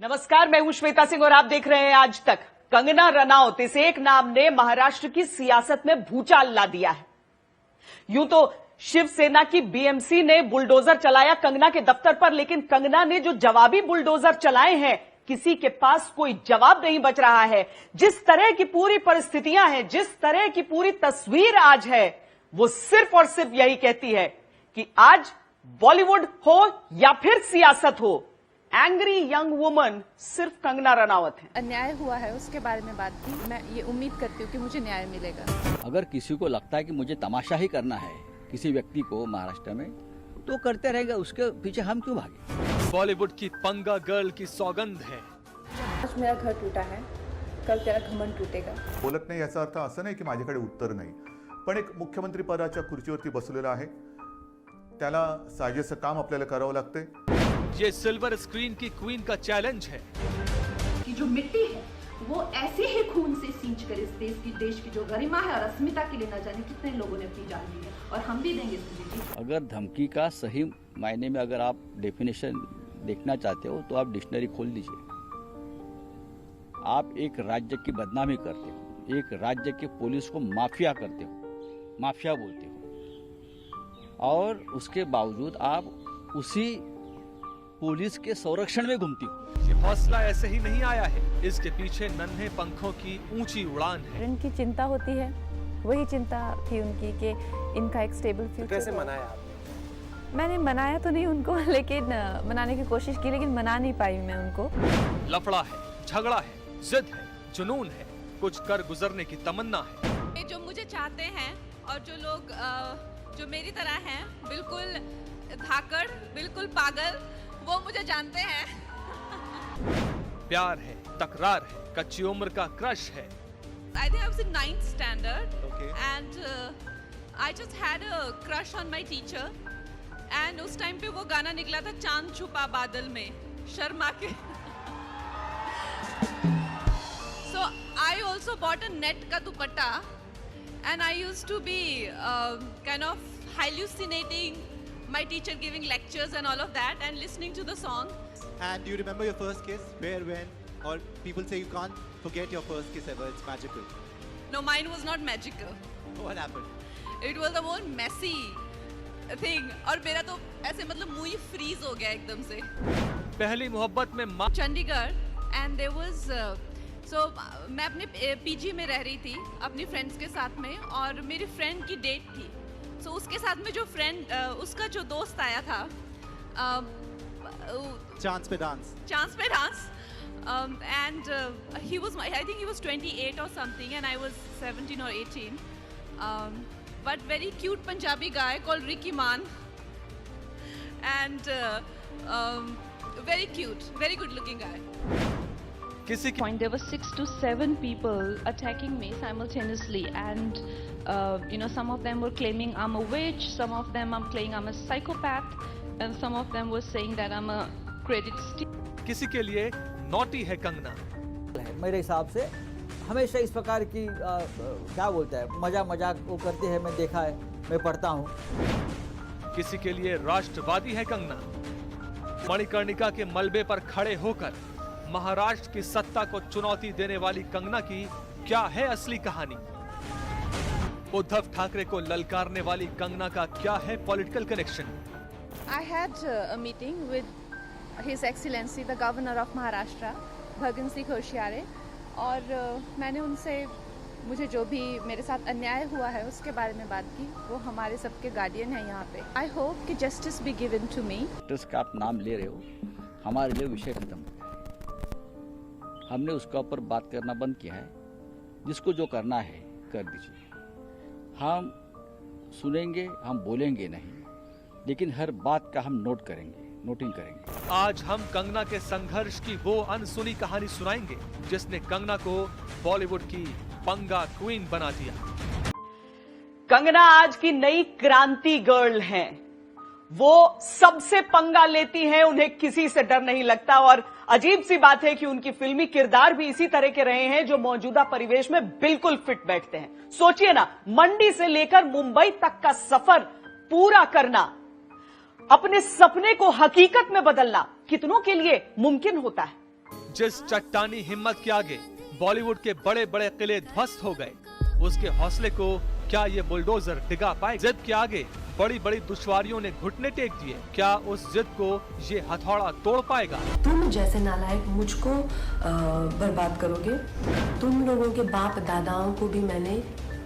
नमस्कार, मैं हूं श्वेता सिंह और आप देख रहे हैं आज तक। कंगना रनौत इस एक नाम ने महाराष्ट्र की सियासत में भूचाल ला दिया है। यूं तो शिवसेना की बीएमसी ने बुलडोजर चलाया कंगना के दफ्तर पर, लेकिन कंगना ने जो जवाबी बुलडोजर चलाए हैं, किसी के पास कोई जवाब नहीं बच रहा है। जिस तरह की पूरी परिस्थितियां हैं, जिस तरह की पूरी तस्वीर आज है, वो सिर्फ और सिर्फ यही कहती है कि आज बॉलीवुड हो या फिर सियासत हो, एंग्री यंग वुमन सिर्फ कंगना रनौत है। अन्याय हुआ है उसके बारे में बात की। मैं ये उम्मीद करती हूँ कि मुझे न्याय मिलेगा। अगर किसी को लगता है कि मुझे तमाशा ही करना है किसी व्यक्ति को महाराष्ट्र में, तो करते रहेगा, उसके पीछे हम क्यों भागे। बॉलीवुड की पंगा गर्ल की सौगंध है। आज मेरा घर टूटा है, कल तेरा घमंड टूटेगा। बोलत नाही याचा अर्थ असं नाही की माझ्याकडे उत्तर नाही, पण एक मुख्यमंत्री पदाच्या खुर्चीवरती बसलेला आहे, त्याला साजेसं काम आपल्याला करावं लागते। ये सिल्वर स्क्रीन की क्वीन का चैलेंज है कि जो मिट्टी है वो ऐसे ही खून से सींच कर इस देश की जो गरिमा है और अस्मिता के लिए न जाने कितने लोगों ने अपनी जान दी है, और हम भी देंगे इसकी। अगर धमकी का सही मायने में अगर आप डेफिनेशन देखना चाहते हो तो आप डिक्शनरी खोल दीजिए। आप एक राज्य की बदनामी करते हो, एक राज्य के पुलिस को माफिया करते हो, माफिया बोलते हो, और उसके बावजूद आप उसी पुलिस के संरक्षण में घूमती हो। ये हौसला ऐसे ही नहीं आया है, इसके पीछे नन्हे पंखों की ऊंची उड़ान है। इनकी चिंता होती है, वही चिंता थी उनकी कि इनका एक स्टेबल फ्यूचर। कैसे मनाया आपने? मैंने मनाया तो नहीं उनको, लेकिन मनाने की कोशिश की, लेकिन मना नहीं पाई मैं उनको। लफड़ा है, झगड़ा है, जिद है, जुनून है, कुछ कर गुजरने की तमन्ना है। जो मुझे चाहते हैं और जो लोग जो मेरी तरह हैं, बिल्कुल धाकड़, बिल्कुल पागल, वो मुझे जानते हैं। प्यार है, तकरार है, कच्ची उम्र का क्रश है। I think I was in 9th standard, Okay. and I just had a crush on my teacher. And उस टाइम पे वो गाना निकला था चांद छुपा बादल में, शर्मा के। So I also bought a net का दुपट्टा, and I used to be kind of hallucinating my teacher giving lectures and all of that, and listening to the song. And do you remember your first kiss? Where, when? Or people say you can't forget your first kiss ever. It's magical. No, mine was not magical. What happened? It was the more messy thing. और मेरा तो ऐसे मतलब मुंह ही freeze हो गया एकदम से। पहली मोहब्बत में माँ चंडीगढ़, and there was मैं अपने पीजी में रह रही थी अपनी फ्रेंड्स के साथ में, और मेरी फ्रेंड की डेट थी। So उसके साथ में जो फ्रेंड उसका जो दोस्त आया था, Chance pe dance. चांस पे dance, and he was I think he was 28 or something, and I was 17 or 18, but very cute Punjabi guy called Ricky Man, and very cute, very good looking guy. किसी की Point there were 6 to 7 people attacking me simultaneously, and some of them were claiming I'm a witch, some of them I'm claiming I'm a psychopath, and some of them were saying that I'm a credit stealer. किसी के लिए naughty है कंगना। मेरे हिसाब से हमेशा इस प्रकार की क्या बोलता है मजाक वो करते हैं, मैं देखा है, मैं पढ़ता हूँ। किसी के लिए राष्ट्रवादी है कंगना। मणिकर्णिका के मलबे पर खड़े होकर महाराष्ट्र की सत्ता को चुनौती देने वाली कंगना की क्या है असली कहानी? उद्धव ठाकरे को ललकारने वाली कंगना का क्या है political connection? I had a meeting with His Excellency the Governor of Maharashtra, Bhagat Singh Koshyari, और मैंने उनसे मुझे जो भी मेरे साथ अन्याय हुआ है उसके बारे में बात की। वो हमारे सबके गार्डियन हैं यहाँ पे। I hope कि justice be given to me. का आप नाम ले रहे हो, हमारे लिए विषय खत्म हो गया है। हमने उसका ऊपर बात करना बंद किया है। जिसको जो करना है कर दीजिए। हम सुनेंगे, हम बोलेंगे नहीं, लेकिन हर बात का हम नोटिंग करेंगे। आज हम कंगना के संघर्ष की वो अनसुनी कहानी सुनाएंगे जिसने कंगना को बॉलीवुड की पंगा क्वीन बना दिया। कंगना आज की नई क्रांति गर्ल हैं। वो सबसे पंगा लेती हैं, उन्हें किसी से डर नहीं लगता, और अजीब सी बात है कि उनकी फिल्मी किरदार भी इसी तरह के रहे हैं जो मौजूदा परिवेश में बिल्कुल फिट बैठते हैं। सोचिए ना, मंडी से लेकर मुंबई तक का सफर पूरा करना, अपने सपने को हकीकत में बदलना कितनों के लिए मुमकिन होता है। जिस चट्टानी हिम्मत के आगे बॉलीवुड के बड़े बड़े किले ध्वस्त हो गए, उसके हौसले को क्या ये बुलडोजर डिगा पाए? जिद के आगे बड़ी बड़ी दुश्वारियों ने घुटने टेक दिए, क्या उस जिद को ये हथौड़ा तोड़ पाएगा? तुम जैसे नालायक मुझको बर्बाद करोगे। तुम लोगों के बाप दादाओं को भी मैंने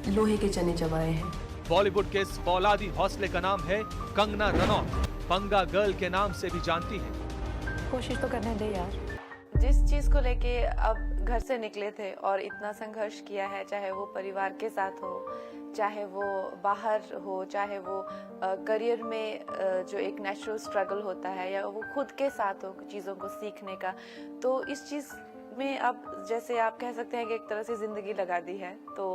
लोहे के चने चबाए हैं। बॉलीवुड के इस फौलादी हौसले का नाम है कंगना रनौत। पंगा गर्ल के नाम से भी जानती है। कोशिश तो करने दे यार। जिस चीज को लेके अब घर से निकले थे और इतना संघर्ष किया है, चाहे वो परिवार के साथ हो, चाहे वो बाहर हो, चाहे वो करियर में जो एक नेचुरल स्ट्रगल होता है, या वो खुद के साथ हो चीज़ों को सीखने का, तो इस चीज़ में अब जैसे आप कह सकते हैं कि एक तरह से ज़िंदगी लगा दी है, तो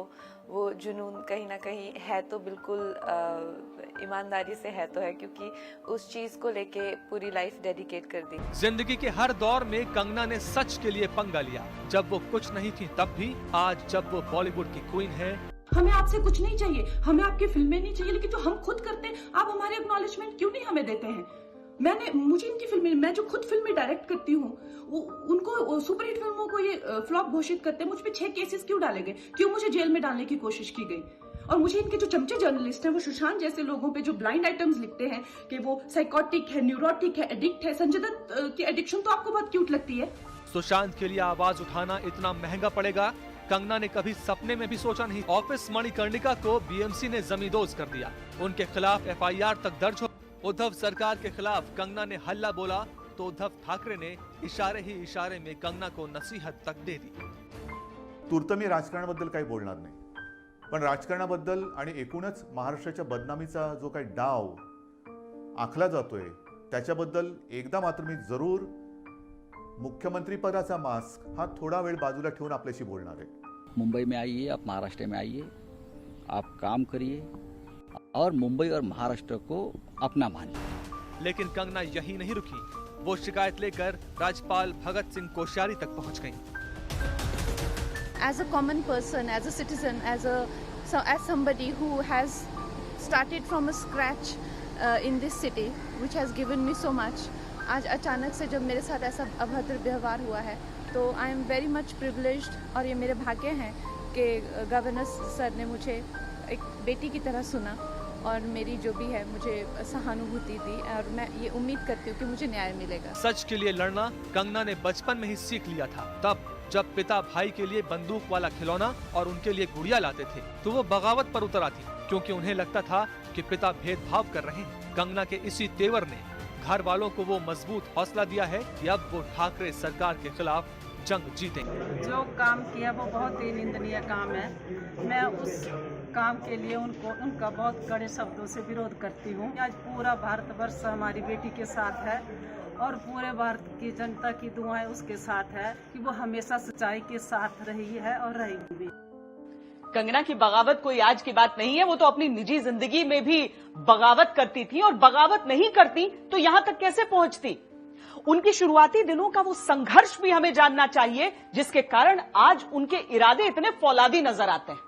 वो जुनून कहीं ना कहीं है तो बिल्कुल ईमानदारी से है तो है, क्योंकि उस चीज़ को लेके पूरी लाइफ डेडिकेट कर दी। जिंदगी के हर दौर में कंगना ने सच के लिए पंगा लिया। जब वो कुछ नहीं थी तब भी, आज जब वो बॉलीवुड की क्वीन है। हमें आपसे कुछ नहीं चाहिए, हमें आपकी फिल्में नहीं चाहिए, लेकिन जो हम खुद करते हैं आप हमारे एक्नॉलेजमेंट क्यों नहीं हमें देते हैं? मुझे इनकी फिल्में, मैं जो खुद फिल्में डायरेक्ट करती हूँ, उनको सुपरहिट फिल्मों को ये फ्लॉप घोषित करते हैं। मुझ पे 6 केसेस क्यों डाले गए? क्यों मुझे जेल में डालने की कोशिश की गई? और मुझे इनके जो चमचे जर्नलिस्ट हैं, वो सुशांत जैसे लोगों पे जो ब्लाइंड आइटम्स लिखते हैं कि वो साइकोटिक है, न्यूरोटिक है, एडिक्ट है। संजय दत्त की एडिक्शन तो आपको बहुत क्यूट लगती है। सुशांत के लिए आवाज उठाना इतना महंगा पड़ेगा, कंगना ने कभी सपने में भी सोचा नहीं। ऑफिस मणिकर्णिका को बीएमसी ने जमींदोज कर दिया, उनके खिलाफ एफआईआर तक दर्ज हो। उद्धव सरकार के खिलाफ कंगना ने हल्ला बोला तो उद्धव ठाकरे ने इशारे ही इशारे में कंगना को नसीहत तक दे दी। तूर्त मी राजकारणाबद्दल काही बोलणार नाही, पण राजकारणाबद्दल आणि एकूणच महाराष्ट्राच्या बदनामीचा जो काही डाव आखला जातोय त्याच्याबद्दल एकदा मात्र मी जरूर मुख्यमंत्री पदाचा मास्क हा थोडा वेळ बाजूला ठेवून आपल्याशी बोलणार आहे। मुंबई में आइए, आप महाराष्ट्र में आइए, आप काम करिए और मुंबई और महाराष्ट्र को अपना मानिए। लेकिन कंगना यही नहीं रुकी, वो शिकायत लेकर राज्यपाल भगत सिंह कोश्यारी तक पहुंच गईं। As a common person, as a citizen, as somebody who has started from a scratch in this city, which has given me so much, आज अचानक से जब मेरे साथ ऐसा अभद्र व्यवहार हुआ है, तो I am very much privileged, और ये मेरे भाग्य हैं कि गवर्नर सर ने मुझे एक बेटी की तरह सुना और मेरी जो भी है मुझे सहानुभूति दी, और मैं ये उम्मीद करती हूँ कि मुझे न्याय मिलेगा। सच के लिए लड़ना कंगना ने बचपन में ही सीख लिया था। तब जब पिता भाई के लिए बंदूक वाला खिलौना और उनके लिए गुड़िया लाते थे, तो वो बगावत पर उतर आती, क्योंकि उन्हें लगता था कि पिता भेदभाव कर रहे हैं। कंगना के इसी तेवर ने घर वालों को वो मजबूत हौसला दिया है कि अब वो ठाकरे सरकार के खिलाफ जंग जीतेंगे। जो काम किया वो बहुत ही निंदनीय काम है। मैं उस काम के लिए उनका बहुत कड़े शब्दों से विरोध करती हूँ। आज पूरा भारतवर्ष हमारी बेटी के साथ है और पूरे भारत की जनता की दुआएं उसके साथ है कि वो हमेशा सच्चाई के साथ रही है और रहेगी भी। कंगना की बगावत कोई आज की बात नहीं है, वो तो अपनी निजी जिंदगी में भी बगावत करती थी, और बगावत नहीं करती तो यहां तक कैसे पहुंचती? उनके शुरुआती दिनों का वो संघर्ष भी हमें जानना चाहिए, जिसके कारण आज उनके इरादे इतने फौलादी नजर आते हैं।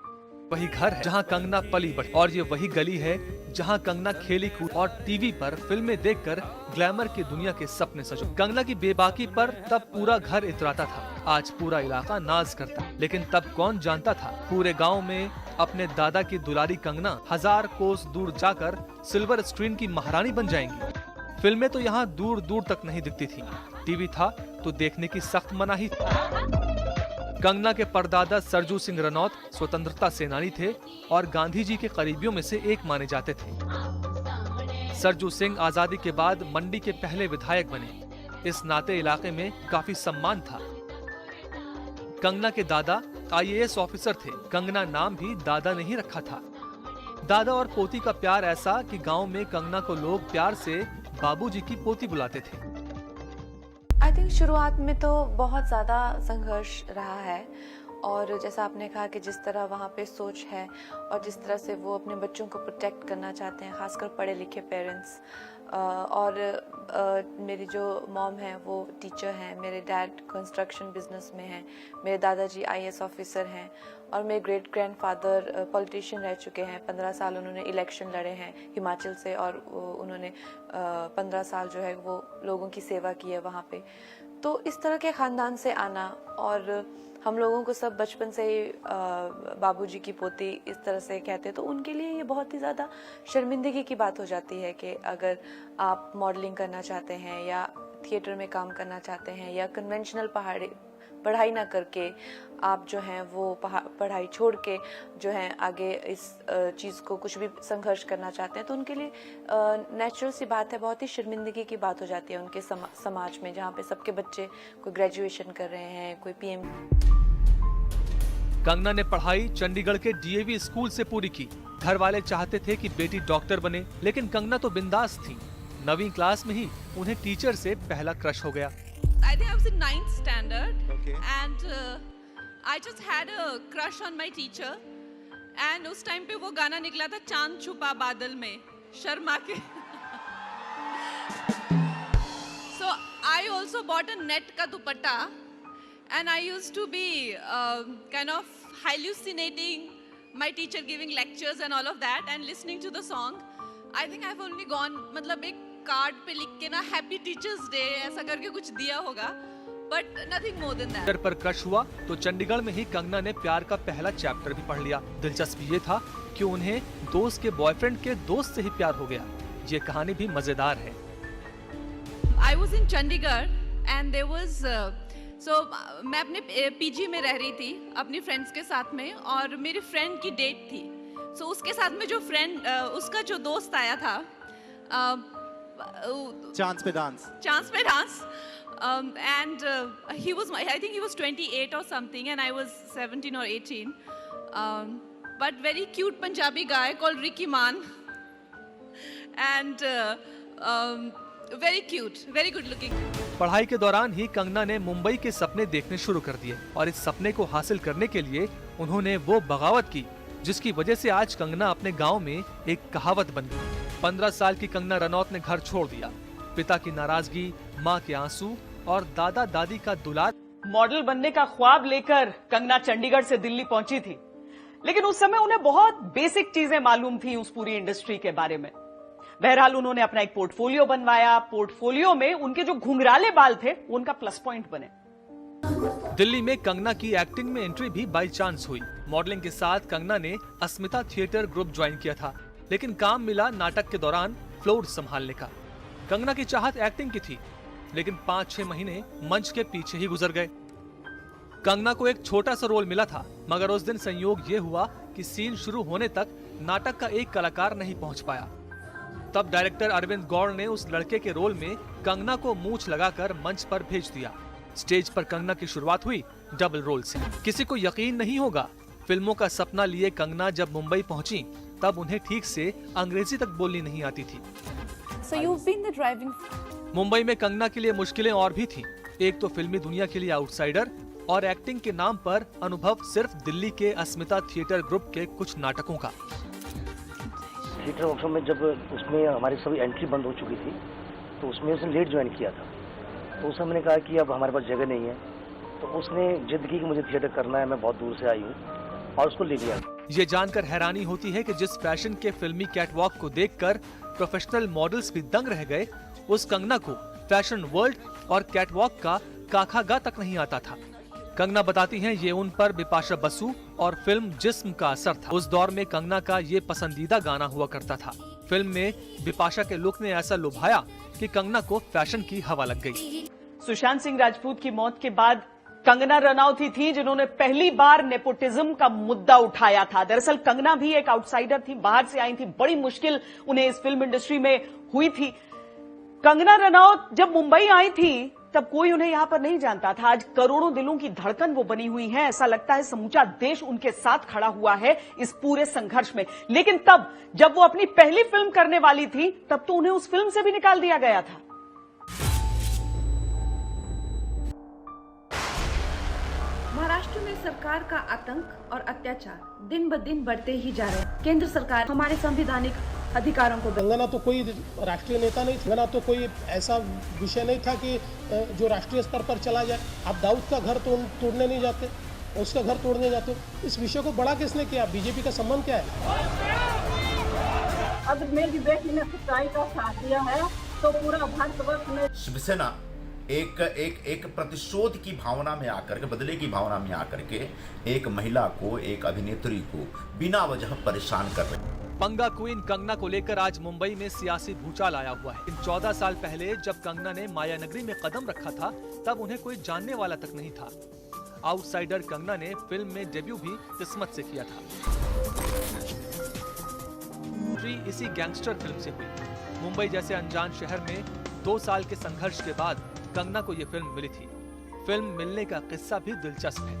वही घर है जहां कंगना पली बढ़ी, और ये वही गली है जहां कंगना खेली कूद और टीवी पर फिल्में देखकर ग्लैमर की दुनिया के सपने सजो। कंगना की बेबाकी पर तब पूरा घर इतराता था, आज पूरा इलाका नाज करता। लेकिन तब कौन जानता था पूरे गांव में अपने दादा की दुलारी कंगना 1000 कोस दूर जाकर सिल्वर स्क्रीन की महारानी बन जाएंगी। फिल्में तो यहाँ दूर दूर तक नहीं दिखती थी, टीवी था तो देखने की सख्त मनाही थी। कंगना के परदादा सरजू सिंह रनौत स्वतंत्रता सेनानी थे और गांधी जी के करीबियों में से एक माने जाते थे। सरजू सिंह आजादी के बाद मंडी के पहले विधायक बने, इस नाते इलाके में काफी सम्मान था। कंगना के दादा IAS ऑफिसर थे, कंगना नाम भी दादा ने ही रखा था। दादा और पोती का प्यार ऐसा कि गांव में कंगना को लोग प्यार से बाबूजी की पोती बुलाते थे। आई थिंक शुरुआत में तो बहुत ज़्यादा संघर्ष रहा है, और जैसा आपने कहा कि जिस तरह वहाँ पे सोच है और जिस तरह से वो अपने बच्चों को प्रोटेक्ट करना चाहते हैं, खासकर पढ़े लिखे पेरेंट्स, और मेरी जो मॉम है वो टीचर हैं, मेरे डैड कंस्ट्रक्शन बिजनेस में हैं, मेरे दादाजी IAS ऑफिसर हैं और मेरे ग्रेट ग्रैंडफादर पॉलिटिशियन रह चुके हैं। 15 साल उन्होंने इलेक्शन लड़े हैं हिमाचल से और उन्होंने 15 साल जो है वो लोगों की सेवा की है वहाँ पे। तो इस तरह के ख़ानदान से आना, और हम लोगों को सब बचपन से ही बाबूजी की पोती इस तरह से कहते, तो उनके लिए ये बहुत ही ज़्यादा शर्मिंदगी की बात हो जाती है कि अगर आप मॉडलिंग करना चाहते हैं या थिएटर में काम करना चाहते हैं या कन्वेंशनल पढ़ाई ना करके आप जो हैं वो पढ़ाई छोड़ के जो हैं आगे इस चीज़ को कुछ भी संघर्ष करना चाहते हैं, तो उनके लिए नेचुरल सी बात है, बहुत ही शर्मिंदगी की बात हो जाती है उनके समाज में, जहाँ पे सबके बच्चे कोई ग्रेजुएशन कर रहे हैं, कोई PM। कंगना ने पढ़ाई चंडीगढ़ के DAV स्कूल से पूरी की। घर वाले चाहते थे कि बेटी डॉक्टर बने, लेकिन कंगना तो बिंदास थी। 9वीं क्लास में ही उन्हें टीचर से पहला क्रश हो गया। I think I was in 9th standard, and I just had a crush on my teacher. And उस टाइम पे वो गाना निकला था चांद छुपा बादल में, शर्मा के। So I also bought a net का दुपट्टा, and I used to be kind of hallucinating my teacher giving lectures and all of that, and listening to the song. I think I've only gone, मतलब एक card पे लिख के ना happy teachers day ऐसा करके कुछ दिया होगा, but nothing more than that. पर क्रश हुआ तो चंडीगढ़ में ही कंगना ने प्यार का पहला चैप्टर भी पढ़ लिया। दिलचस्प ये था कि उन्हें दोस्त के बॉयफ्रेंड के दोस्त से ही प्यार हो गया। ये कहानी भी मजेदार है। I was in Chandigarh and there was मैं अपने PG में रह रही थी अपनी फ्रेंड्स के साथ में, और मेरी फ्रेंड की डेट थी। उसके साथ में जो फ्रेंड उसका जो दोस्त आया था, चांस पे dance and he was, I think he was 28 or something and I was 17 or 18, but very cute Punjabi guy called Ricky Man, and very cute, very good looking. पढ़ाई के दौरान ही कंगना ने मुंबई के सपने देखने शुरू कर दिए और इस सपने को हासिल करने के लिए उन्होंने वो बगावत की जिसकी वजह से आज कंगना अपने गांव में एक कहावत बन गई। 15 साल की कंगना रनौत ने घर छोड़ दिया। पिता की नाराजगी, माँ के आंसू और दादा दादी का दुलार। मॉडल बनने का ख्वाब लेकर कंगना चंडीगढ़ से दिल्ली पहुंची थी, लेकिन उस समय उन्हें बहुत बेसिक चीजें मालूम थी उस पूरी इंडस्ट्री के बारे में। बहरहाल उन्होंने अपना एक पोर्टफोलियो बनवाया। पोर्टफोलियो में उनके जो घुंघराले बाल थे वो उनका प्लस पॉइंट बने। दिल्ली में कंगना की एक्टिंग में एंट्री भी बाई चांस हुई। मॉडलिंग के साथ कंगना ने अस्मिता थिएटर ग्रुप ज्वाइन किया था, लेकिन काम मिला नाटक के दौरान फ्लोर संभालने का। कंगना की चाहत एक्टिंग की थी, लेकिन 5-6 महीने मंच के पीछे ही गुजर गए। कंगना को एक छोटा सा रोल मिला था, मगर उस दिन संयोग ये हुआ कि सीन शुरू होने तक नाटक का एक कलाकार नहीं पहुंच पाया। तब डायरेक्टर अरविंद गौड़ ने उस लड़के के रोल में कंगना को मूंछ लगाकर मंच पर भेज दिया। स्टेज पर कंगना की शुरुआत हुई डबल रोल से। किसी को यकीन नहीं होगा, फिल्मों का सपना लिए कंगना जब मुंबई पहुंची तब उन्हें ठीक से अंग्रेजी तक बोलनी नहीं आती थी। So you've been the driving... Mumbai में कंगना के लिए मुश्किलें और भी थी। एक तो फिल्मी दुनिया के लिए आउटसाइडर और एक्टिंग के नाम पर अनुभव सिर्फ दिल्ली के अस्मिता थिएटर ग्रुप के कुछ नाटकों का। थिएटर वर्कशॉप में जब उसमें हमारी सभी एंट्री बंद हो चुकी थी तो उसमें उसने लेट ज्वाइन किया था, तो उस समय मैंने कहा कि अब हमारे पास जगह नहीं है, तो उसने जिद की कि मुझे थिएटर करना है, मैं बहुत दूर से आई हूँ, और उसको ले लिया। ये जानकर हैरानी होती है कि जिस फैशन के फिल्मी कैटवॉक को देखकर प्रोफेशनल मॉडल्स भी दंग रह गए, उस कंगना को फैशन वर्ल्ड और कैटवॉक का काखागा तक नहीं आता था। कंगना बताती हैं ये उन पर बिपाशा बसु और फिल्म जिस्म का असर था। उस दौर में कंगना का ये पसंदीदा गाना हुआ करता था। फिल्म में बिपाशा के लुक ने ऐसा लुभाया कि कंगना को फैशन की हवा लग गई। सुशांत सिंह राजपूत की मौत के बाद कंगना रनौत ही थी जिन्होंने पहली बार नेपोटिज्म का मुद्दा उठाया था। दरअसल कंगना भी एक आउटसाइडर थी, बाहर से आई थी, बड़ी मुश्किल उन्हें इस फिल्म इंडस्ट्री में हुई थी। कंगना रनौत जब मुंबई आई थी तब कोई उन्हें यहां पर नहीं जानता था। आज करोड़ों दिलों की धड़कन वो बनी हुई है। ऐसा लगता है समूचा देश उनके साथ खड़ा हुआ है इस पूरे संघर्ष में। लेकिन तब जब वो अपनी पहली फिल्म करने वाली थी तब तो उन्हें उस फिल्म से भी निकाल दिया गया था। महाराष्ट्र में सरकार का आतंक और अत्याचार दिन ब दिन बढ़ते ही जा रहे हैं। केंद्र सरकार हमारे संवैधानिक अधिकारों को। कंगना तो कोई राष्ट्रीय नेता नहीं था, कंगना तो कोई ऐसा विषय नहीं था कि जो राष्ट्रीय स्तर पर चला जाए। आप दाऊद का घर तोड़ने नहीं जाते, उसका घर तोड़ने जाते हो। इस विषय को बड़ा किसने किया? बीजेपी का संबंध क्या है? अब मेरी बेटी ने सच्चाई का साथ दिया है तो पूरा भारतवर्ष में शिवसेना एक प्रतिशोध की भावना में आकर के, बदले की भावना में आकर के एक महिला को, एक अभिनेत्री को बिना वजह परेशान कर रही है। पंगा क्वीन कंगना को लेकर आज मुंबई में सियासी भूचाल आया हुआ है। 14 साल पहले जब कंगना ने मायानगरी में कदम रखा था तब उन्हें कोई जानने वाला तक नहीं था। आउटसाइडर कंगना ने फिल्म में डेब्यू भी किस्मत से किया था। इसी गैंगस्टर फिल्म से हुई। मुंबई जैसे अनजान शहर में 2 साल के संघर्ष के बाद कंगना को ये फिल्म मिली थी। फिल्म मिलने का किस्सा भी दिलचस्प है।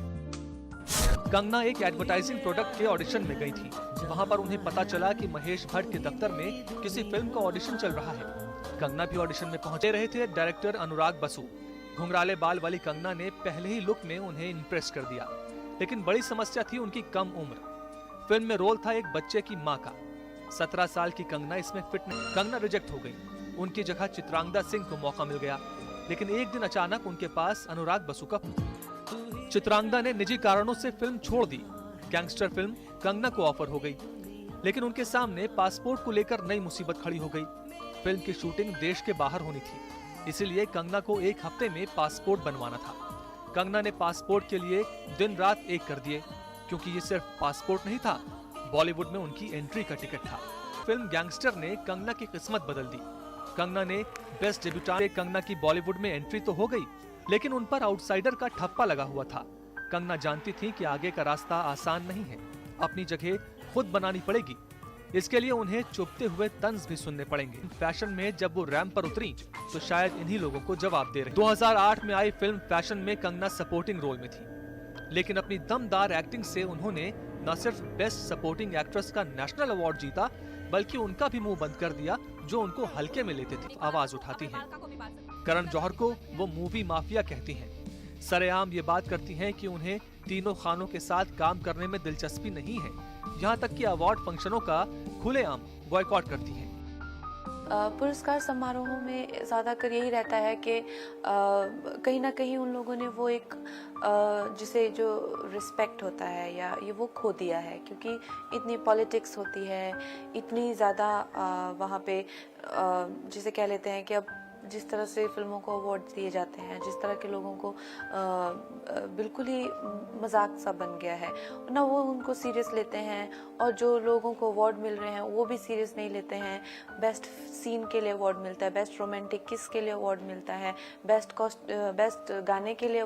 कंगना एक एडवर्टाइजिंग प्रोडक्ट के ऑडिशन में गई थी। वहां पर उन्हें पता चला कि महेश भट्ट के दफ्तर में किसी फिल्म का ऑडिशन चल रहा है। कंगना भी ऑडिशन में पहुंचे रहे थे डायरेक्टर अनुराग बसु। घुंघराले बाल वाली कंगना ने पहले ही लुक में उन्हें इम्प्रेस कर दिया, लेकिन बड़ी समस्या थी उनकी कम उम्र। फिल्म में रोल था एक बच्चे की माँ का। 17 साल की कंगना इसमें फिट नहीं। कंगना रिजेक्ट हो गई। उनकी जगह चित्रांगदा सिंह को मौका मिल गया, लेकिन एक दिन अचानक उनके पास अनुराग बसु का। चित्रांगदा ने निजी कारणों से फिल्म छोड़ दी। गैंगस्टर फिल्म कंगना को ऑफर हो गई, लेकिन उनके सामने पासपोर्ट को लेकर नई मुसीबत खड़ी हो गई। फिल्म की शूटिंग देश के बाहर होनी थी, इसीलिए कंगना को 1 हफ्ते में पासपोर्ट बनवाना था। कंगना ने पासपोर्ट के लिए दिन रात एक कर दिए, क्योंकि ये सिर्फ पासपोर्ट नहीं था, बॉलीवुड में उनकी एंट्री का टिकट था। फिल्म गैंगस्टर ने कंगना की किस्मत बदल दी। कंगना ने बेस्ट डेब्यूटेंट। कंगना की बॉलीवुड में एंट्री तो हो गई, लेकिन उन पर आउटसाइडर का ठप्पा लगा हुआ था। कंगना जानती थी कि आगे का रास्ता आसान नहीं है, अपनी जगह खुद बनानी पड़ेगी। इसके लिए उन्हें चुभते हुए तंज भी सुनने पड़ेंगे। फैशन में जब वो रैंप पर उतरी तो शायद इन्हीं लोगों को जवाब दे रहे। 2008 में आई फिल्म फैशन में कंगना सपोर्टिंग रोल में थी, लेकिन अपनी दमदार एक्टिंग से उन्होंने न सिर्फ बेस्ट सपोर्टिंग एक्ट्रेस का नेशनल अवार्ड जीता, बल्कि उनका भी मुंह बंद कर दिया जो उनको हल्के में लेते थे। आवाज उठाती हैं। करण जौहर को वो मूवी माफिया कहती हैं। सरेआम ये बात करती हैं कि उन्हें तीनों खानों के साथ काम करने में दिलचस्पी नहीं है। यहाँ तक कि अवार्ड फंक्शनों का खुलेआम बॉयकॉट करती हैं। पुरस्कार समारोहों में ज़्यादातर यही रहता है कि कहीं ना कहीं उन लोगों ने वो एक जिसे जो रिस्पेक्ट होता है या ये वो खो दिया है, क्योंकि इतनी पॉलिटिक्स होती है, इतनी ज़्यादा वहाँ पे जिसे कह लेते हैं कि अब जिस तरह से फिल्मों को अवार्ड दिए जाते हैं, जिस तरह के लोगों को बिल्कुल ही मजाक सा बन गया है ना, वो उनको सीरियस लेते हैं, और जो लोगों को अवार्ड मिल रहे हैं वो भी सीरियस नहीं लेते हैं। बेस्ट सीन के लिए अवार्ड मिलता है, बेस्ट रोमांटिक किस के लिए अवार्ड मिलता है, बेस्ट गाने के लिए।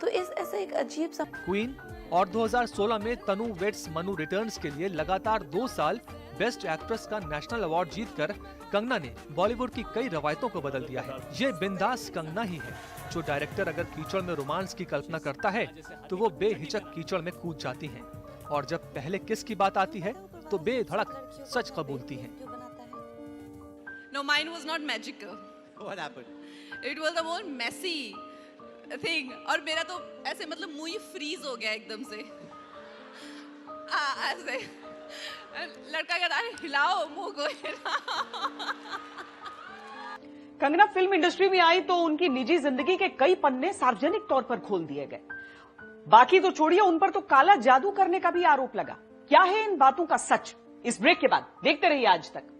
तो ऐसा एक अजीब सा क्वीन और 2016 में तनु वेट्स मनु रिटर्न्स के लिए लगातार 2 साल बेस्ट एक्ट्रेस का नेशनल अवार्ड जीतकर कंगना ने बॉलीवुड की कई रवायतों को बदल दिया है। ये बिंदास कंगना ही है जो डायरेक्टर अगर कीचड़ में रोमांस की कल्पना करता है तो वो बेहिचक कीचड़ में कूद जाती हैं, और जब पहले किस की बात आती है तो बेधड़क सच कबूलती हैं। No, mine was not magical. What happened? It was a more messy thing. और मेरा तो ऐसे मतलब मुंह ही फ्रीज हो गया एकदम से। ऐसे लड़का कहता है हिलाओ मुंह को। कंगना फिल्म इंडस्ट्री में आई तो उनकी निजी जिंदगी के कई पन्ने सार्वजनिक तौर पर खोल दिए गए। बाकी तो छोड़िए, उन पर तो काला जादू करने का भी आरोप लगा। क्या है इन बातों का सच? इस ब्रेक के बाद देखते रहिए आज तक।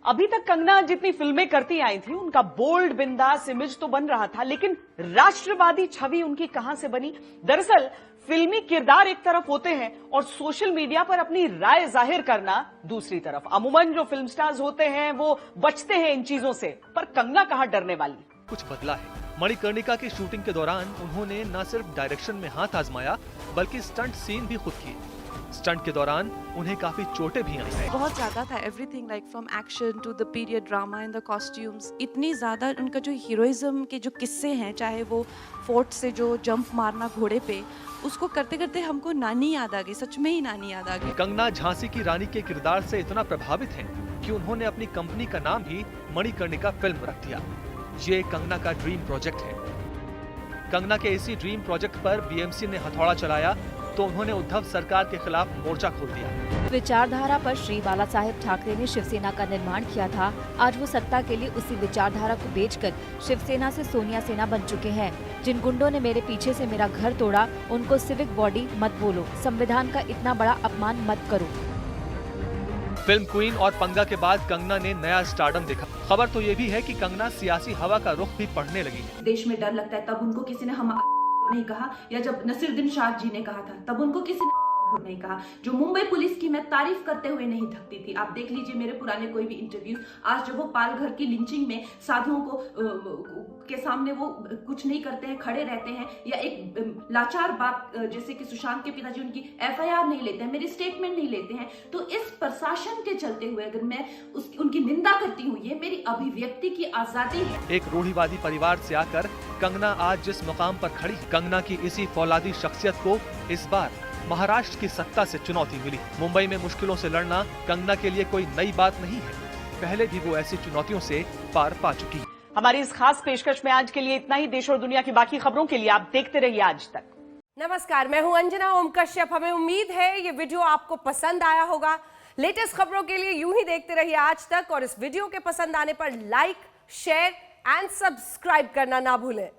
अभी तक कंगना जितनी फिल्में करती आई थी, उनका बोल्ड बिंदास इमेज तो बन रहा था, लेकिन राष्ट्रवादी छवि उनकी कहां से बनी? दरअसल फिल्मी किरदार एक तरफ होते हैं और सोशल मीडिया पर अपनी राय जाहिर करना दूसरी तरफ। अमूमन जो फिल्म स्टार्स होते हैं वो बचते हैं इन चीजों से, पर कंगना कहां डरने वाली? कुछ बदला है। मणिकर्णिका की शूटिंग के दौरान उन्होंने न सिर्फ डायरेक्शन में हाथ आजमाया, बल्कि स्टंट सीन भी खुद किए। स्टंट के दौरान उन्हें काफी चोटें भी आई हैं। बहुत ज्यादा था, everything like from action to the period drama in the costumes. इतनी ज्यादा उनका जो हीरोइज्म के जो किस्से हैं, चाहे वो फोर्ट से जो जंप मारना घोड़े पे, उसको करते करते हमको नानी याद आ गई, सच में ही नानी याद आ गई। कंगना झांसी की रानी के किरदार से इतना प्रभावित हैं कि उन्होंने अपनी कंपनी का नाम ही मणिकर्णिका फिल्म रख दिया। ये कंगना का ड्रीम प्रोजेक्ट है। कंगना के इसी ड्रीम प्रोजेक्ट पर बीएमसी ने हथौड़ा चलाया तो उन्होंने उद्धव सरकार के खिलाफ मोर्चा खोल दिया। विचारधारा पर श्री बाला साहेब ठाकरे ने शिवसेना का निर्माण किया था। आज वो सत्ता के लिए उसी विचारधारा को बेचकर शिवसेना से सोनिया सेना बन चुके हैं। जिन गुंडों ने मेरे पीछे से मेरा घर तोड़ा, उनको सिविक बॉडी मत बोलो, संविधान का इतना बड़ा अपमान मत करो। फिल्म क्वीन और पंगा के बाद कंगना ने नया स्टारडम देखा। खबर तो ये भी है कि कंगना सियासी हवा का रुख भी पढ़ने लगी। देश में डर लगता है, तब उनको किसी ने हम नहीं कहा, या जब नसीरुद्दीन शाह जी ने कहा था तब उनको किसी ने नहीं कहा। जो मुंबई पुलिस की मैं तारीफ करते हुए नहीं थकती थी। आप देख लीजिए मेरे पुराने कोई भी इंटरव्यूज, आज जब वो पालघर की लिंचिंग में साधुओं को के सामने वो कुछ नहीं करते हैं, खड़े रहते हैं, या एक लाचार बात जैसे कि सुशांत के पिताजी उनकी FIR नहीं लेते हैं, मेरी स्टेटमेंट नहीं लेते हैं, तो इस प्रशासन के चलते हुए अगर मैं उनकी निंदा करती हूँ, ये मेरी अभिव्यक्ति की आजादी है। एक रूढ़िवादी परिवार से आकर कंगना आज जिस मुकाम पर खड़ी, कंगना की इसी फौलादी शख्सियत को इस बार महाराष्ट्र की सत्ता से चुनौती मिली। मुंबई में मुश्किलों से लड़ना कंगना के लिए कोई नई बात नहीं है, पहले भी वो ऐसी चुनौतियों से पार पा चुकी है। हमारी इस खास पेशकश में आज के लिए इतना ही। देश और दुनिया की बाकी खबरों के लिए आप देखते रहिए आज तक। नमस्कार, मैं हूं अंजना ओम कश्यप। हमें उम्मीद है ये वीडियो आपको पसंद आया होगा। लेटेस्ट खबरों के लिए यूं ही देखते रहिए आज तक, और इस वीडियो के पसंद आने पर लाइक, शेयर एंड सब्सक्राइब करना ना भूलें।